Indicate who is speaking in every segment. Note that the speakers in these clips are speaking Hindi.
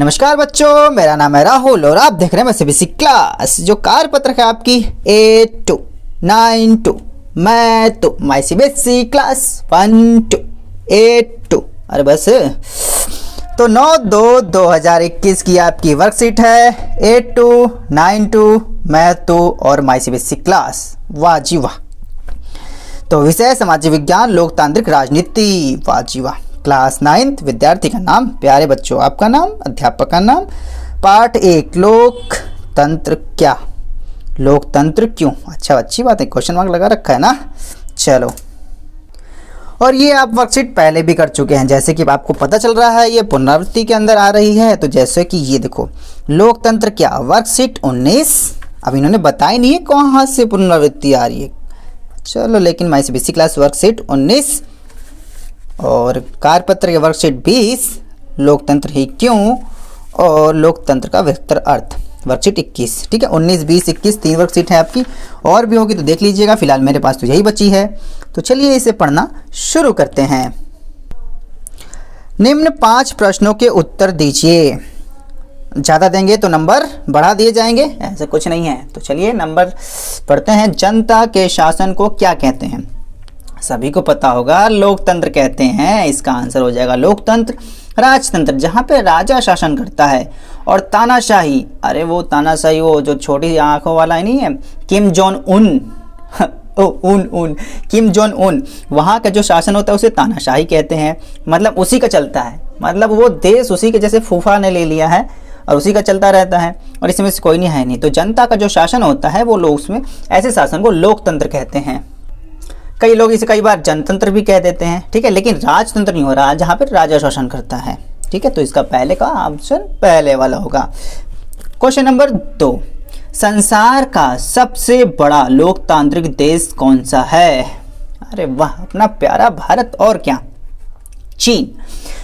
Speaker 1: नमस्कार बच्चों, मेरा नाम है राहुल और आप देख रहे हैं मैं सीबीएसई क्लास। जो कार्य पत्रक है आपकी 8292 मैं तो माई सीबीएसई क्लास 1282। अरे बस तो 9/2/2021 की आपकी वर्कशीट है 8292 मैं तो और माई सीबीएसई क्लास। वाह जी वाह। तो विषय सामाजिक विज्ञान लोकतांत्रिक राजनीति। वाह जी वाह। क्लास 9th विद्यार्थी का नाम, प्यारे बच्चों आपका नाम, अध्यापक का नाम। पार्ट 1 लोकतंत्र क्या, लोकतंत्र क्यों। अच्छा अच्छी बात है, क्वेश्चन मार्क लगा रखा है ना। चलो, और ये आप वर्कशीट पहले भी कर चुके हैं, जैसे कि आपको पता चल रहा है ये पुनरावृत्ति के अंदर आ रही है। तो जैसे कि ये देखो लोकतंत्र क्या वर्कशीट 19। अब इन्होंने बताया नहीं है कहाँ से पुनरावृत्ति आ रही है। चलो, लेकिन माई सीबीएसई क्लास वर्कशीट 19 और कार्यपत्र के वर्कशीट 20 लोकतंत्र ही क्यों और लोकतंत्र का बेहतर अर्थ वर्कशीट 21। ठीक है, 19, 20, 21 3 वर्कशीट है आपकी, और भी होगी तो देख लीजिएगा। फिलहाल मेरे पास तो यही बची है, तो चलिए इसे पढ़ना शुरू करते हैं। निम्न 5 प्रश्नों के उत्तर दीजिए। ज़्यादा देंगे तो नंबर बढ़ा दिए जाएंगे, ऐसा कुछ नहीं है। तो चलिए नंबर पढ़ते हैं। जनता के शासन को क्या कहते हैं? सभी को पता होगा, लोकतंत्र कहते हैं। इसका आंसर हो जाएगा लोकतंत्र। राजतंत्र जहाँ पे राजा शासन करता है, और तानाशाही, अरे वो तानाशाही वो जो छोटी आंखों वाला है नहीं है, किम जोन उन किम जोन उन, वहाँ का जो शासन होता है उसे तानाशाही कहते हैं। मतलब उसी का चलता है, मतलब वो देश उसी के जैसे फूफा ने ले लिया है और उसी का चलता रहता है, और इसमें से कोई नहीं है नहीं। तो जनता का जो शासन होता है वो लोग उसमें ऐसे शासन को लोकतंत्र कहते हैं। कई लोग इसे कई बार जनतंत्र भी कह देते हैं। ठीक है, लेकिन राजतंत्र नहीं हो रहा जहाँ पर राजा शासन करता है। ठीक है, तो इसका पहले का ऑप्शन पहले वाला होगा। क्वेश्चन नंबर 2, संसार का सबसे बड़ा लोकतांत्रिक देश कौन सा है? अरे वाह, अपना प्यारा भारत। और क्या? चीन।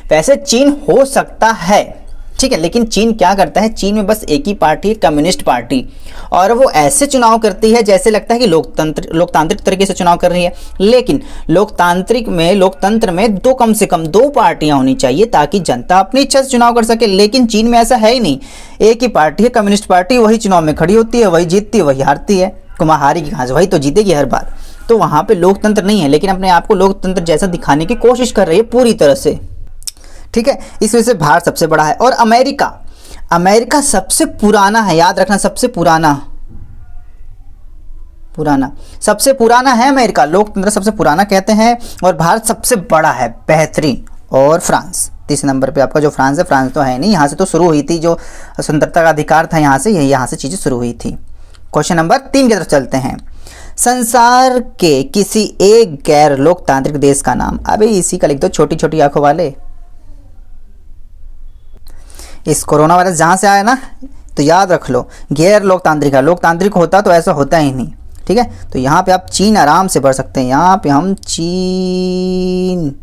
Speaker 1: वैसे चीन हो सकता है, ठीक है, लेकिन चीन क्या करता है, चीन में बस एक ही पार्टी है, कम्युनिस्ट पार्टी, और वो ऐसे चुनाव करती है जैसे लगता है कि लोकतांत्रिक तरीके से चुनाव कर रही है। लेकिन लोकतंत्र में कम से कम 2 पार्टियां होनी चाहिए ताकि जनता अपनी इच्छा से चुनाव कर सके। लेकिन चीन में ऐसा है ही नहीं, एक ही पार्टी है, कम्युनिस्ट पार्टी, वही चुनाव में खड़ी होती है, वही जीतती है, वही हारती है। कुमारी की घास, वही तो जीतेगी हर बार। तो वहां पर लोकतंत्र नहीं है, लेकिन अपने आप को लोकतंत्र जैसा दिखाने की कोशिश कर रही है पूरी तरह से। ठीक है, इस वजह से भारत सबसे बड़ा है। और अमेरिका सबसे पुराना है, याद रखना, सबसे पुराना सबसे पुराना है अमेरिका। लोकतंत्र सबसे पुराना कहते हैं, और भारत सबसे बड़ा है, बेहतरीन। और फ्रांस 30 नंबर पे आपका जो फ्रांस है, फ्रांस तो है नहीं, यहाँ से तो शुरू हुई थी जो स्वतंत्रता का अधिकार था, यहाँ से चीज़ें शुरू हुई थी। क्वेश्चन नंबर 3 की तरफ चलते हैं। संसार के किसी एक गैर लोकतांत्रिक देश का नाम। अबे इसी का लिख दो, छोटी छोटी आंखों वाले। इस कोरोना वायरस जहाँ से आया ना, तो याद रख लो गैर लोकतांत्रिक है। लोकतांत्रिक होता तो ऐसा होता ही नहीं। ठीक है, तो यहाँ पे आप चीन आराम से भर सकते हैं। यहाँ पे हम चीन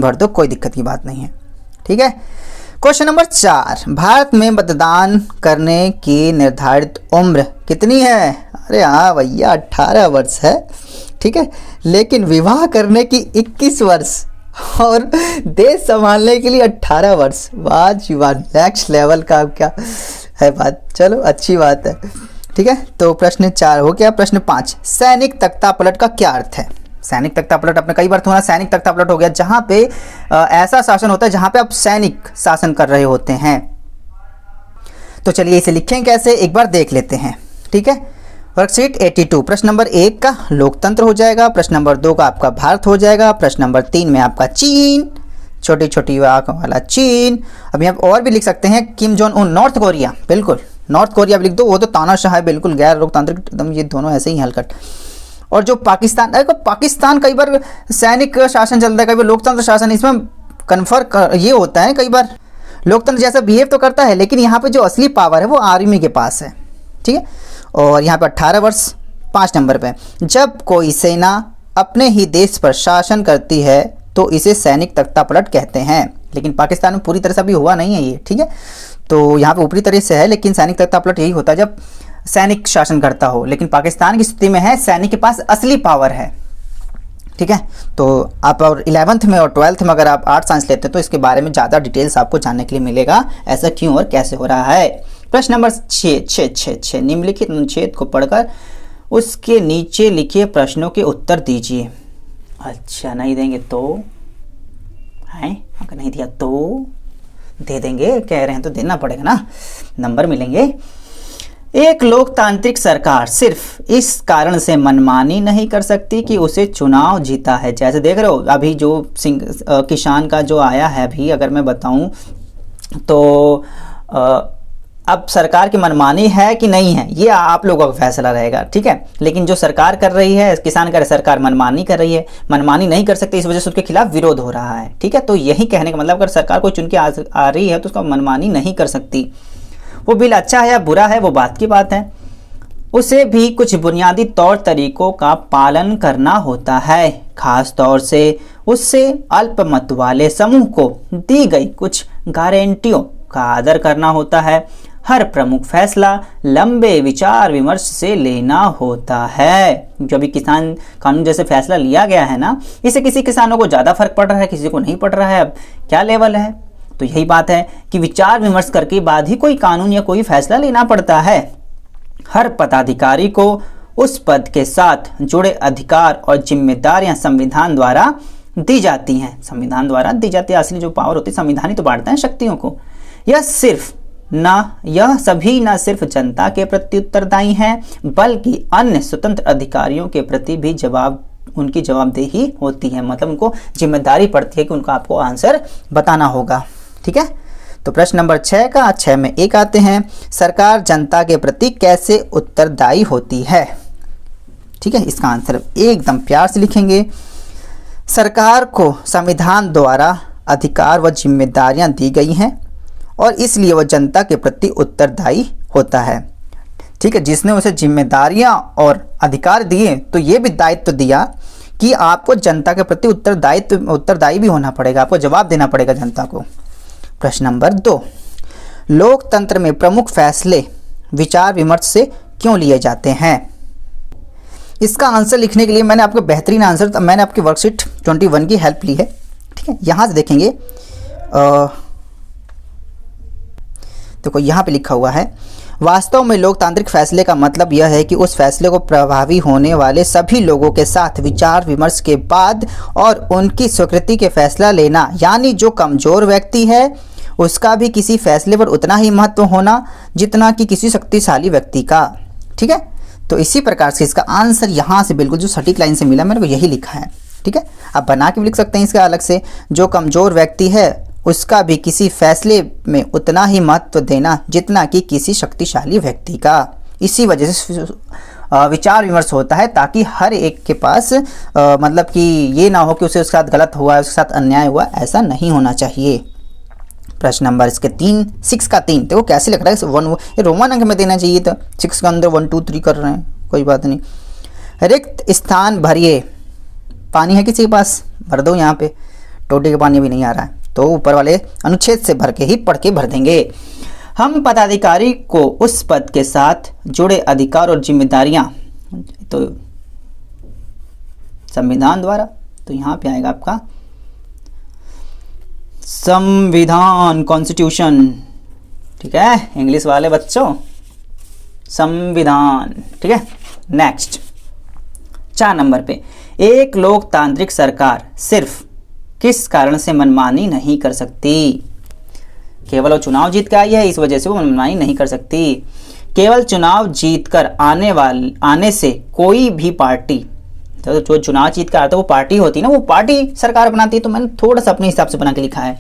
Speaker 1: भर दो, कोई दिक्कत की बात नहीं है। ठीक है, क्वेश्चन नंबर 4, भारत में मतदान करने की निर्धारित उम्र कितनी है? अरे हाँ भैया, 18 वर्ष है। ठीक है, लेकिन विवाह करने की 21 वर्ष और देश संभालने के लिए 18 वर्ष। वाह जी वाह, नेक्स्ट लेवल का क्या है बात। चलो अच्छी बात है। ठीक है, तो प्रश्न 4 हो गया। प्रश्न 5, सैनिक तख्तापलट का क्या अर्थ है? सैनिक तख्तापलट अपने कई बार तो होना, सैनिक तख्तापलट हो गया जहाँ पे ऐसा शासन होता है जहाँ पे आप सैनिक शासन कर रहे होते हैं। तो चलिए इसे लिखें कैसे, एक बार देख लेते हैं। ठीक है, वर्कशीट 82 प्रश्न नंबर 1 का लोकतंत्र हो जाएगा, प्रश्न नंबर 2 का आपका भारत हो जाएगा, प्रश्न नंबर 3 में आपका चीन, छोटी छोटी आंखों वाला चीन। अभी आप और भी लिख सकते हैं, किम जोन उन, नॉर्थ कोरिया, बिल्कुल नॉर्थ कोरिया भी लिख दो, वो तो तानाशाह है, बिल्कुल गैर लोकतांत्रिक एकदम। ये दोनों ऐसे ही हलकट। और जो पाकिस्तान, अरे पाकिस्तान कई बार सैनिक शासन चलता है, कई बार लोकतंत्र शासन, इसमें कन्फर्म ये होता है, कई बार लोकतंत्र जैसा बिहेव तो करता है, लेकिन यहाँ पे जो असली पावर है वो आर्मी के पास है। ठीक है, और यहाँ पर 18 वर्ष 5 नंबर पे, जब कोई सेना अपने ही देश पर शासन करती है तो इसे सैनिक तख्तापलट कहते हैं। लेकिन पाकिस्तान में पूरी तरह से अभी हुआ नहीं है ये। ठीक है, तो यहाँ पे ऊपरी तरह से है, लेकिन सैनिक तख्तापलट यही होता है जब सैनिक शासन करता हो। लेकिन पाकिस्तान की स्थिति में है सैनिक के पास असली पावर है। ठीक है। तो आप और 11th में और 12th में अगर आप आर्ट साइंस लेते हैं तो इसके बारे में ज़्यादा डिटेल्स आपको जानने के लिए मिलेगा, ऐसा क्यों और कैसे हो रहा है। प्रश्न नंबर 6 निम्नलिखित अनुच्छेद को पढ़कर उसके नीचे लिखे प्रश्नों के उत्तर दीजिए। अच्छा, नहीं देंगे तो हैं, अगर नहीं दिया तो दे देंगे, कह रहे हैं तो देना पड़ेगा ना, नंबर मिलेंगे। एक लोकतांत्रिक सरकार सिर्फ इस कारण से मनमानी नहीं कर सकती कि उसे चुनाव जीता है। जैसे देख रहे हो अभी जो किसान का जो आया है, अभी अगर मैं बताऊं तो अब सरकार की मनमानी है कि नहीं है ये आप लोगों का फैसला रहेगा, ठीक है। लेकिन जो सरकार कर रही है, किसान कर सरकार मनमानी कर रही है, मनमानी नहीं कर सकती, इस वजह से उसके खिलाफ विरोध हो रहा है, ठीक है। तो यही कहने का मतलब अगर सरकार कोई चुन के आ रही है तो उसका मनमानी नहीं कर सकती। वो बिल अच्छा है या बुरा है वो बात की बात है, उसे भी कुछ बुनियादी तौर तरीकों का पालन करना होता है। खास तौर से उससे अल्पमत वाले समूह को दी गई कुछ गारंटियों का आदर करना होता है। हर प्रमुख फैसला लंबे विचार विमर्श से लेना होता है। जो भी किसान कानून जैसे फैसला लिया गया है ना, इससे किसी किसानों को ज़्यादा फर्क पड़ रहा है, किसी को नहीं पड़ रहा है, अब क्या लेवल है। तो यही बात है कि विचार विमर्श करके बाद ही कोई कानून या कोई फैसला लेना पड़ता है। हर पदाधिकारी को उस पद के साथ जुड़े अधिकार और जिम्मेदारियां संविधान द्वारा दी जाती हैं। संविधान द्वारा दी जाती है, असली जो पावर होती है संविधान ही तो बांटता है शक्तियों को। यह सभी न सिर्फ जनता के प्रति उत्तरदायी हैं, बल्कि अन्य स्वतंत्र अधिकारियों के प्रति भी उनकी जवाबदेही होती है। मतलब उनको जिम्मेदारी पड़ती है कि उनको आपको आंसर बताना होगा, ठीक है। तो प्रश्न नंबर 6 में एक आते हैं, सरकार जनता के प्रति कैसे उत्तरदायी होती है, ठीक है। इसका आंसर एकदम प्यार से लिखेंगे। सरकार को संविधान द्वारा अधिकार व जिम्मेदारियां दी गई हैं और इसलिए वह जनता के प्रति उत्तरदायी होता है, ठीक है। जिसने उसे जिम्मेदारियां और अधिकार दिए तो ये भी दायित्व दिया कि आपको जनता के प्रति उत्तरदायी भी होना पड़ेगा, आपको जवाब देना पड़ेगा जनता को। प्रश्न नंबर 2, लोकतंत्र में प्रमुख फैसले विचार विमर्श से क्यों लिए जाते हैं। इसका आंसर लिखने के लिए मैंने आपको बेहतरीन आंसर, मैंने आपकी वर्कशीट 21 की हेल्प ली है, ठीक है। यहाँ से देखेंगे, देखो यहाँ पे लिखा हुआ है, वास्तव में लोकतांत्रिक फैसले का मतलब यह है कि उस फैसले को प्रभावी होने वाले सभी लोगों के साथ विचार विमर्श के बाद और उनकी स्वीकृति के फैसला लेना। यानी जो कमजोर व्यक्ति है उसका भी किसी फैसले पर उतना ही महत्व होना जितना कि किसी शक्तिशाली व्यक्ति का, ठीक है। तो इसी प्रकार से इसका आंसर यहाँ से बिल्कुल जो सटीक लाइन से मिला मेरे को यही लिखा है, ठीक है। आप बना के भी लिख सकते हैं इसका अलग से, जो कमजोर व्यक्ति है उसका भी किसी फैसले में उतना ही महत्व देना जितना कि किसी शक्तिशाली व्यक्ति का। इसी वजह से विचार विमर्श होता है ताकि हर एक के पास मतलब कि ये ना हो कि उसके साथ गलत हुआ है, उसके साथ अन्याय हुआ, ऐसा नहीं होना चाहिए। प्रश्न नंबर इसके 6 का 3 देखो कैसे लिख रहा है, ये रोमन अंक में देना चाहिए था, 6 के अंदर 1 2 3 कर रहे हैं, कोई बात नहीं। रिक्त स्थान भरिए, पानी है किसी के पास, भर दो। यहाँ पे टोटी का पानी भी नहीं आ रहा है तो ऊपर वाले अनुच्छेद से भर के ही पढ़ के भर देंगे। हम पदाधिकारी को उस पद के साथ जुड़े अधिकार और जिम्मेदारियां तो संविधान द्वारा, तो यहाँ पे आएगा आपका संविधान, कॉन्स्टिट्यूशन, ठीक है इंग्लिश वाले बच्चों, संविधान, ठीक है। नेक्स्ट 4 नंबर पे, एक लोकतांत्रिक सरकार सिर्फ किस कारण से मनमानी नहीं कर सकती। केवल वो चुनाव जीत के आई है इस वजह से वो मनमानी नहीं कर सकती। केवल चुनाव जीतकर आने से कोई भी पार्टी, तो जो चुनाव जीत कर आता है वो पार्टी होती है ना, वो पार्टी सरकार बनाती है। तो मैंने थोड़ा सा अपने हिसाब से बना के लिखा है,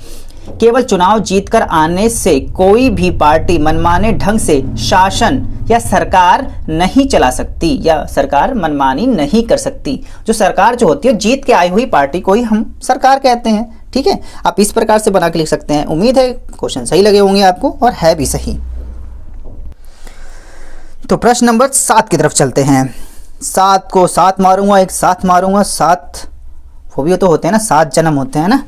Speaker 1: केवल चुनाव जीतकर आने से कोई भी पार्टी मनमाने ढंग से शासन या सरकार नहीं चला सकती या सरकार मनमानी नहीं कर सकती। जो सरकार जो होती है जीत के आई हुई पार्टी को ही हम सरकार कहते हैं, ठीक है। आप इस प्रकार से बना के लिख सकते हैं। उम्मीद है क्वेश्चन सही लगे होंगे आपको और है भी सही। तो प्रश्न नंबर 7 की तरफ चलते हैं। 7 को 7 मारूंगा, एक 7 मारूंगा, 7 वो भी तो होते हैं ना, 7 जन्म होते हैं ना,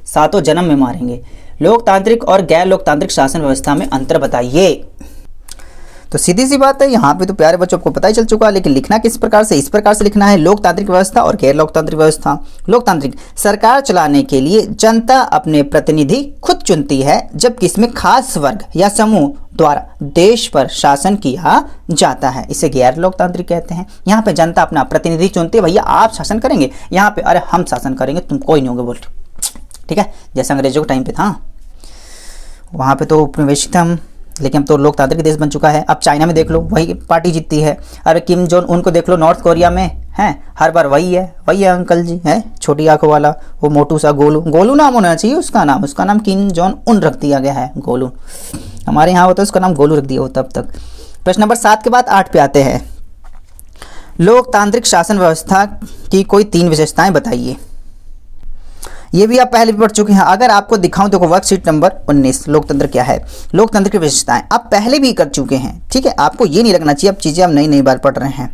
Speaker 1: 7 जन्म में मारेंगे। लोकतांत्रिक और गैर लोकतांत्रिक शासन व्यवस्था में अंतर बताइए। तो सीधी सी बात है, यहाँ पे तो प्यारे बच्चों को पता ही चल चुका है, लेकिन लिखना किस प्रकार से, इस प्रकार से लिखना है। लोकतांत्रिक व्यवस्था और गैर लोकतांत्रिक व्यवस्था। लोकतांत्रिक, सरकार चलाने के लिए जनता अपने प्रतिनिधि खुद चुनती है, जबकि इसमें खास वर्ग या समूह द्वारा देश पर शासन किया जाता है, इसे गैर लोकतांत्रिक कहते हैं। यहाँ पे जनता अपना प्रतिनिधि चुनती है, भैया आप शासन करेंगे, यहाँ पे अरे हम शासन करेंगे, तुम कोई नहीं होगे बोल, ठीक है, जैसे अंग्रेजों के टाइम पे था, वहाँ पे तो उपनिवेशिक थे हम, लेकिन अब तो लोकतांत्रिक देश बन चुका है। अब चाइना में देख लो, वही पार्टी जीतती है। अरे किम जोन उनको देख लो, नॉर्थ कोरिया में हैं, हर बार वही है अंकल जी, है छोटी आंखों वाला, वो मोटू सा गोलू नाम होना चाहिए उसका नाम किम जोन उन रख दिया गया है, गोलू। हमारे यहाँ होता है उसका नाम गोलू रख दिया होता अब तक। प्रश्न नंबर 7 के बाद 8 पे आते हैं। लोकतांत्रिक शासन व्यवस्था की कोई 3 विशेषताएं बताइए। ये भी आप पहले भी पढ़ चुके हैं। अगर आपको दिखाऊं तो वर्कशीट नंबर 19, लोकतंत्र क्या है, लोकतंत्र की विशेषताएं आप पहले भी कर चुके हैं, ठीक है, आपको ये नहीं लगना चाहिए अब चीज़ें आप नई बार पढ़ रहे हैं,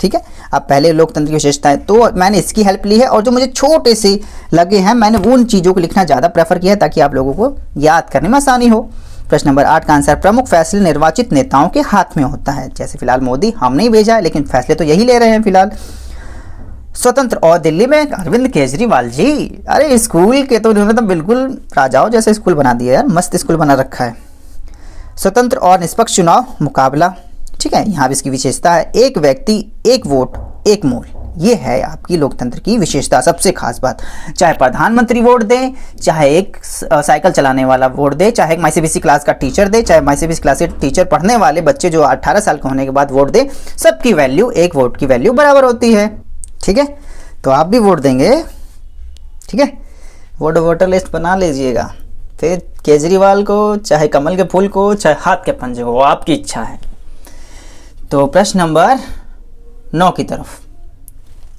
Speaker 1: ठीक है। आप पहले लोकतंत्र की विशेषताएं, तो मैंने इसकी हेल्प ली है, और जो मुझे छोटे से लगे हैं मैंने उन चीज़ों को लिखना ज़्यादा प्रेफर किया है, ताकि आप लोगों को याद करने में आसानी हो। प्रश्न नंबर 8 का आंसर, प्रमुख फैसले निर्वाचित नेताओं के हाथ में होता है, जैसे फिलहाल मोदी हमने ही भेजा है, लेकिन फैसले तो यही ले रहे हैं फिलहाल। स्वतंत्र, और दिल्ली में अरविंद केजरीवाल जी, अरे स्कूल के तो उन्होंने तो बिल्कुल राजाओं जैसे स्कूल बना दिया यार, मस्त स्कूल बना रखा है। स्वतंत्र और निष्पक्ष चुनाव मुकाबला, ठीक है, यहाँ भी इसकी विशेषता है, एक व्यक्ति एक वोट एक मोल, ये है आपकी लोकतंत्र की विशेषता, सबसे खास बात। चाहे प्रधानमंत्री वोट दे, चाहे एक साइकिल चलाने वाला वोट दे, चाहे एक माईसीबीसी क्लास का टीचर दे, चाहे माईसीबीसी क्लास के टीचर पढ़ने वाले बच्चे जो 18 साल के होने के बाद वोट दे, सबकी वैल्यू, एक वोट की वैल्यू बराबर होती है, ठीक है। तो आप भी वोट देंगे, ठीक है, वोटर लिस्ट बना लीजिएगा, फिर केजरीवाल को, चाहे कमल के फूल को, चाहे हाथ के पंजे को, वो आपकी इच्छा है। तो प्रश्न नंबर 9 की तरफ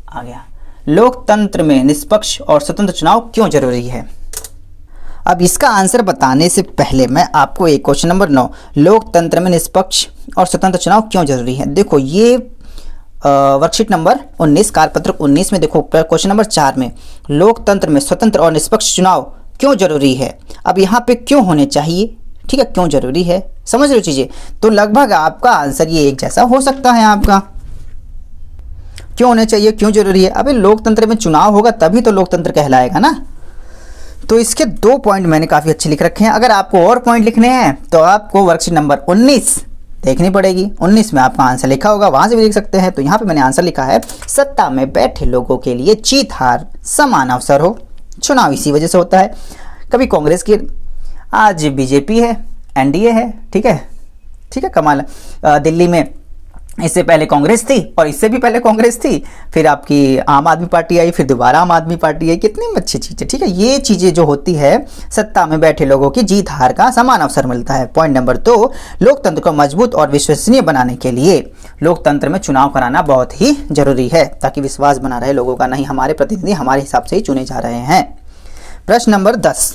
Speaker 1: आ गया, लोकतंत्र में निष्पक्ष और स्वतंत्र चुनाव क्यों जरूरी है। अब इसका आंसर बताने से पहले मैं आपको एक क्वेश्चन नंबर 9, लोकतंत्र में निष्पक्ष और स्वतंत्र चुनाव क्यों जरूरी है, देखो ये वर्कशीट नंबर 19 कार्यपत्रक 19 में देखो क्वेश्चन नंबर 4 में, लोकतंत्र में स्वतंत्र और निष्पक्ष चुनाव क्यों जरूरी है। अब यहाँ पे क्यों होने चाहिए, ठीक है, क्यों जरूरी है, समझ रहे हो चीजें, तो लगभग आपका आंसर ये एक जैसा हो सकता है आपका, क्यों होने चाहिए, क्यों जरूरी है। अबे लोकतंत्र में चुनाव होगा तभी तो लोकतंत्र कहलाएगा ना। तो इसके 2 पॉइंट मैंने काफी अच्छे लिख रखे हैं। अगर आपको और पॉइंट लिखने हैं तो आपको वर्कशीट नंबर 19 देखनी पड़ेगी, 19 में आपका आंसर लिखा होगा, वहां से भी देख सकते हैं। तो यहाँ पे मैंने आंसर लिखा है, सत्ता में बैठे लोगों के लिए जीत हार समान अवसर हो, चुनाव इसी वजह से होता है। कभी कांग्रेस की, आज बीजेपी है, एनडीए है, ठीक है, कमाल। दिल्ली में इससे पहले कांग्रेस थी, और इससे भी पहले कांग्रेस थी, फिर आपकी आम आदमी पार्टी आई, फिर दोबारा आम आदमी पार्टी आई, कितनी अच्छी चीज़ है, ठीक है। ये चीज़ें जो होती है, सत्ता में बैठे लोगों की जीत हार का समान अवसर मिलता है। पॉइंट नंबर 2, लोकतंत्र को मजबूत और विश्वसनीय बनाने के लिए लोकतंत्र में चुनाव कराना बहुत ही जरूरी है, ताकि विश्वास बना रहे लोगों का, नहीं हमारे प्रतिनिधि हमारे हिसाब से ही चुने जा रहे हैं। प्रश्न नंबर 10,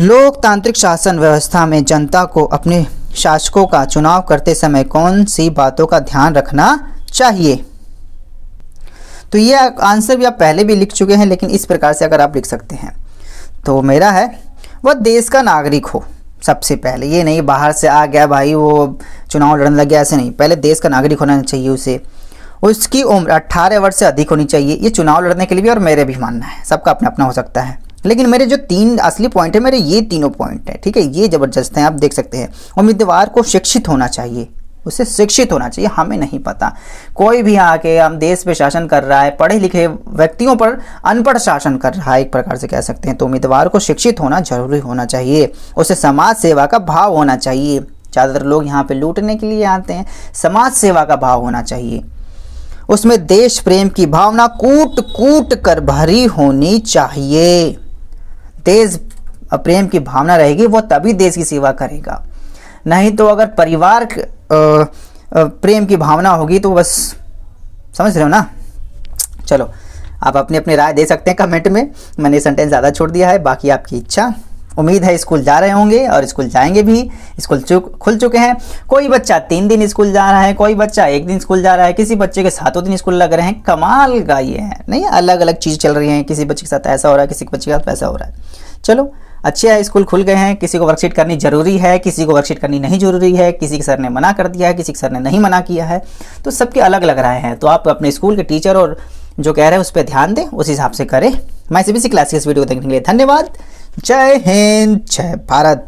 Speaker 1: लोकतांत्रिक शासन व्यवस्था में जनता को अपने शासकों का चुनाव करते समय कौन सी बातों का ध्यान रखना चाहिए। तो ये आंसर भी आप पहले भी लिख चुके हैं, लेकिन इस प्रकार से अगर आप लिख सकते हैं तो मेरा है, वह देश का नागरिक हो सबसे पहले, ये नहीं बाहर से आ गया भाई वो चुनाव लड़ने लग गया, ऐसे नहीं, पहले देश का नागरिक होना चाहिए उसे, उसकी उम्र 18 वर्ष से अधिक होनी चाहिए, ये चुनाव लड़ने के लिए भी, और मेरे भी मानना है, सबका अपना अपना हो सकता है, लेकिन मेरे जो 3 असली पॉइंट है, मेरे ये तीनों पॉइंट है, ठीक है, ये जबरदस्त हैं, आप देख सकते हैं। उम्मीदवार को शिक्षित होना चाहिए, उसे शिक्षित होना चाहिए, हमें नहीं पता, कोई भी आके हम देश पे शासन कर रहा है, पढ़े लिखे व्यक्तियों पर अनपढ़ शासन कर रहा है, एक प्रकार से कह सकते हैं। तो उम्मीदवार को शिक्षित होना जरूरी होना चाहिए, उसे समाज सेवा का भाव होना चाहिए, ज़्यादातर लोग यहाँ पे लूटने के लिए आते हैं, समाज सेवा का भाव होना चाहिए, उसमें देश प्रेम की भावना कूट कूट कर भरी होनी चाहिए, देश प्रेम की भावना रहेगी वो तभी देश की सेवा करेगा, नहीं तो अगर परिवार प्रेम की भावना होगी तो बस, समझ रहे हो ना। चलो आप अपनी अपनी राय दे सकते हैं कमेंट में, मैंने सेंटेंस ज़्यादा छोड़ दिया है, बाकी आपकी इच्छा। उम्मीद है स्कूल जा रहे होंगे और स्कूल जाएंगे भी, स्कूल खुल चुके हैं, कोई बच्चा 3 दिन स्कूल जा रहा है, कोई बच्चा 1 दिन स्कूल जा रहा है, किसी बच्चे के 7 दिन स्कूल लग रहे हैं, कमाल का ये है, नहीं अलग अलग चीज़ चल रही हैं, किसी बच्चे के साथ ऐसा हो रहा है, किसी बच्चे के साथ वैसा हो रहा है। चलो अच्छे है, स्कूल खुल गए हैं, किसी को वर्कशीट करनी जरूरी है, किसी को वर्कशीट करनी नहीं जरूरी है, किसी के सर ने मना कर दिया है, किसी के सर ने नहीं मना किया है, तो सबके अलग अलग राय हैं। तो आप अपने स्कूल के टीचर और जो कह रहे हैं उस पर ध्यान दें, उस हिसाब से करें। मैं सीबीएसई क्लास की इस वीडियो को देखने के लिए धन्यवाद। जय हिंद, जय भारत।